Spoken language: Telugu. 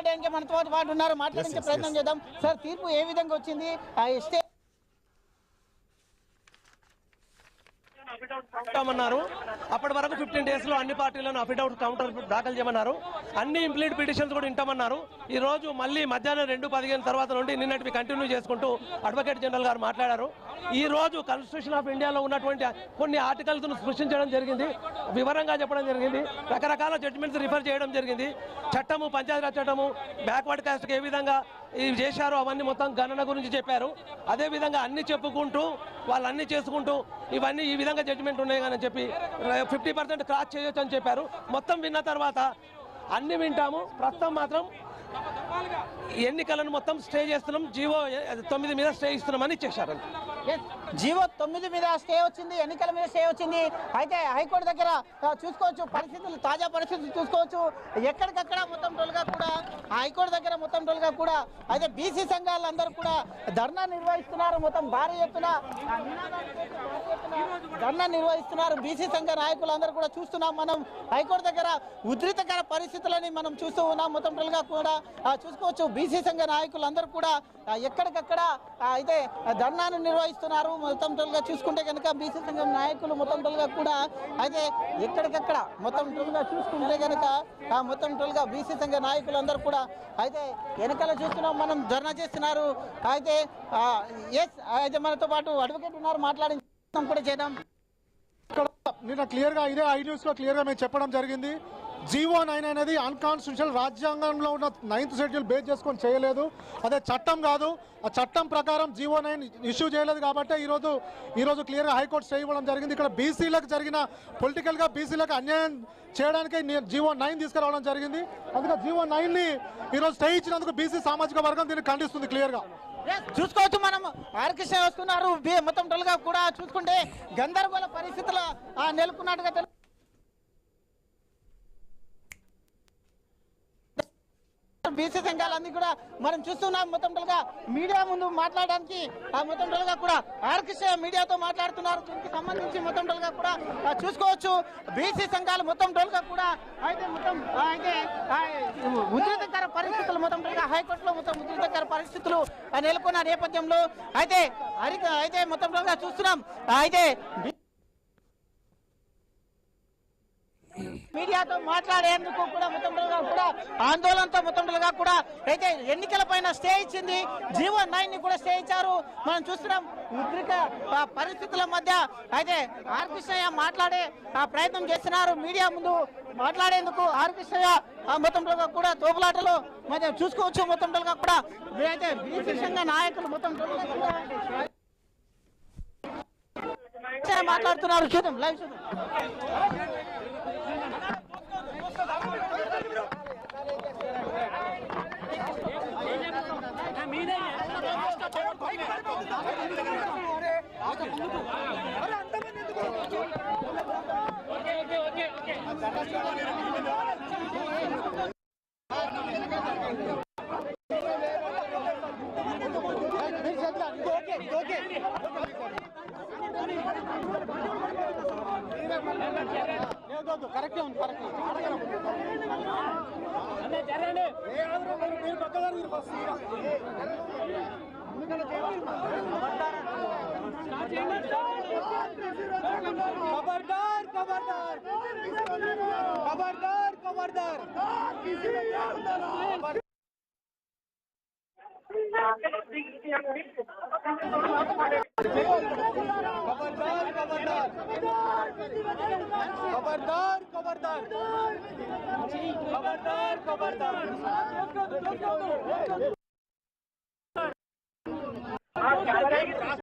మాట్లాడడానికి మనతో పాటు ఉన్నారు, మాట్లాడించే ప్రయత్నం చేద్దాం. సార్, తీర్పు ఏ విధంగా వచ్చింది? అన్నారు అప్పటి వరకు 15 days లో అన్ని పార్టీలను అఫిడవిట్ కౌంటర్ దాఖలు చేయమన్నారు. అన్ని ఇంప్లీడ్ పిటిషన్స్ కూడా వింటామన్నారు. ఈ రోజు మళ్ళీ మధ్యాహ్నం 2:15 తర్వాత నుండి నిన్నటివి కంటిన్యూ చేసుకుంటూ అడ్వకేట్ జనరల్ గారు మాట్లాడారు. ఈ రోజు కాన్స్టిట్యూషన్ ఆఫ్ ఇండియాలో ఉన్నటువంటి కొన్ని ఆర్టికల్స్ సృష్టించడం జరిగింది, వివరంగా చెప్పడం జరిగింది, రకరకాల జడ్జిమెంట్స్ రిఫర్ చేయడం జరిగింది. చట్టము, పంచాయతీరాజ్ చట్టము, బ్యాక్వర్డ్ కాస్ట్కి ఏ విధంగా ఇవి చేశారో అవన్నీ మొత్తం గణన గురించి చెప్పారు. అదేవిధంగా అన్ని చెప్పుకుంటూ వాళ్ళన్నీ చేసుకుంటూ ఇవన్నీ ఈ విధంగా జడ్జిమెంట్ ఉన్నాయి కానీ చెప్పి 50% క్రాస్ చేయొచ్చు అని చెప్పారు. మొత్తం విన్న తర్వాత అన్ని వింటాము, ప్రస్తుతం మాత్రం ఎన్నికలను మొత్తం స్టే చేస్తున్నాం, జీవో 9 మీద స్టే ఇస్తున్నామని ఇచ్చేశారు. జీవో 9 మీద స్టే వచ్చింది, ఎన్నికల మీద స్టే వచ్చింది. అయితే హైకోర్టు దగ్గర చూసుకోవచ్చు పరిస్థితులు, తాజా పరిస్థితులు చూసుకోవచ్చు. ఎక్కడికక్కడ మొత్తం టోల్గా కూడా హైకోర్టు దగ్గర మొత్తం టోల్గా కూడా అయితే బీసీ సంఘాలందరూ కూడా ధర్నా నిర్వహిస్తున్నారు. మొత్తం భారీ ఎత్తున ధర్నా నిర్వహిస్తున్నారు బీసీ సంఘ నాయకులందరూ కూడా చూస్తున్నాం. మనం హైకోర్టు దగ్గర ఉద్రిక్తకర పరిస్థితులని మనం చూస్తూ ఉన్నాం. మొత్తం టోల్గా కూడా చూసుకోవచ్చు బీసీ సంఘ నాయకులందరూ కూడా ఎక్కడికక్కడ అయితే ధర్నాను నిర్వహిస్తున్నారు. మొత్తం టోల్గా చూసుకుంటే కనుక బీసీ సంఘం నాయకులు మొత్తం టోల్గా కూడా అయితే ఎక్కడికక్కడ మొత్తం టోల్గా చూసుకుంటే కనుక మొత్తం టోల్గా బీసీ సంఘ నాయకులందరూ కూడా అయితే వెనకాల చూస్తున్నాం, మనం ధర్నా చేస్తున్నారు. అయితే అయితే మనతో పాటు అడ్వకేట్ ఉన్నారు, మాట్లాడించడం కూడా చేద్దాం. నిన్న క్లియర్గా ఇదే ఐ న్యూస్లో క్లియర్గా మేము చెప్పడం జరిగింది. జీవో 9 అనేది అన్కాన్స్టిట్యూషనల్, రాజ్యాంగంలో ఉన్న 9th షెడ్యూల్ బేస్ చేసుకొని చేయలేదు, అదే చట్టం కాదు. ఆ చట్టం ప్రకారం జీవో 9 ఇష్యూ చేయలేదు కాబట్టి ఈరోజు క్లియర్గా హైకోర్టు స్టే ఇవ్వడం జరిగింది. ఇక్కడ బీసీలకు జరిగిన పొలిటికల్గా బీసీలకు అన్యాయం చేయడానికి జీవో 9 తీసుకురావడం జరిగింది. అందుకే జీవో 9ని ఈరోజు స్టే ఇచ్చినందుకు బీసీ సామాజిక వర్గం దీన్ని ఖండిస్తుంది క్లియర్గా. చూసుకోవచ్చు మనం ఆర్కృష్ణ వస్తున్నారు. మొత్తం టోల్గా కూడా చూసుకుంటే గందరగోళ పరిస్థితులు నెలకొన్నట్టుగా బీసీ సంఘాలన్నీ కూడా మనం చూస్తున్నాం. మొత్తం టోల్గా మీడియా ముందు మాట్లాడడానికి మొత్తం టోల్గా కూడా ఆర్కృష్ణ మీడియాతో మాట్లాడుతున్నారు. దీనికి సంబంధించి మొత్తం టోల్గా కూడా చూసుకోవచ్చు బీసీ సంఘాలు మొత్తం టోల్గా కూడా అయితే మొత్తం అయితే ఉద్రిక్తకర పరిస్థితులు మొత్తం టోల్గా హైకోర్టులో మొత్తం ఉద్రిక్తకర పరిస్థితులు నెలకొన్న నేపథ్యంలో అయితే మొత్తం టోల్గా చూస్తున్నాం. అయితే మీడియాతో మాట్లాడేందుకు కూడా మొత్తం కూడా ఆందోళనతో మొత్తం కూడా అయితే ఎన్నికల పైన స్టే ఇచ్చింది. జీవో 9ని కూడా స్టే ఇచ్చారు. మనం చూస్తున్నాం ఉద్రిక్త పరిస్థితుల మధ్య అయితే ఆర్కృష్ణయ్య మాట్లాడే ప్రయత్నం చేస్తున్నారు. మీడియా ముందు మాట్లాడేందుకు ఆర్కృష్ణయ్య మొత్తం కూడా తోపులాటలు మధ్య చూసుకోవచ్చు. మొత్తం కూడా అయితే బీసీ సంఘ నాయకులు మొత్తం మాట్లాడుతున్నారు. చూద్దాం, లైవ్ చూద్దాం. కరెక్టే ఉంది, కరెక్ట్. खबरदार खबरदार खबरदार खबरदार खबरदार खबरदार खबरदार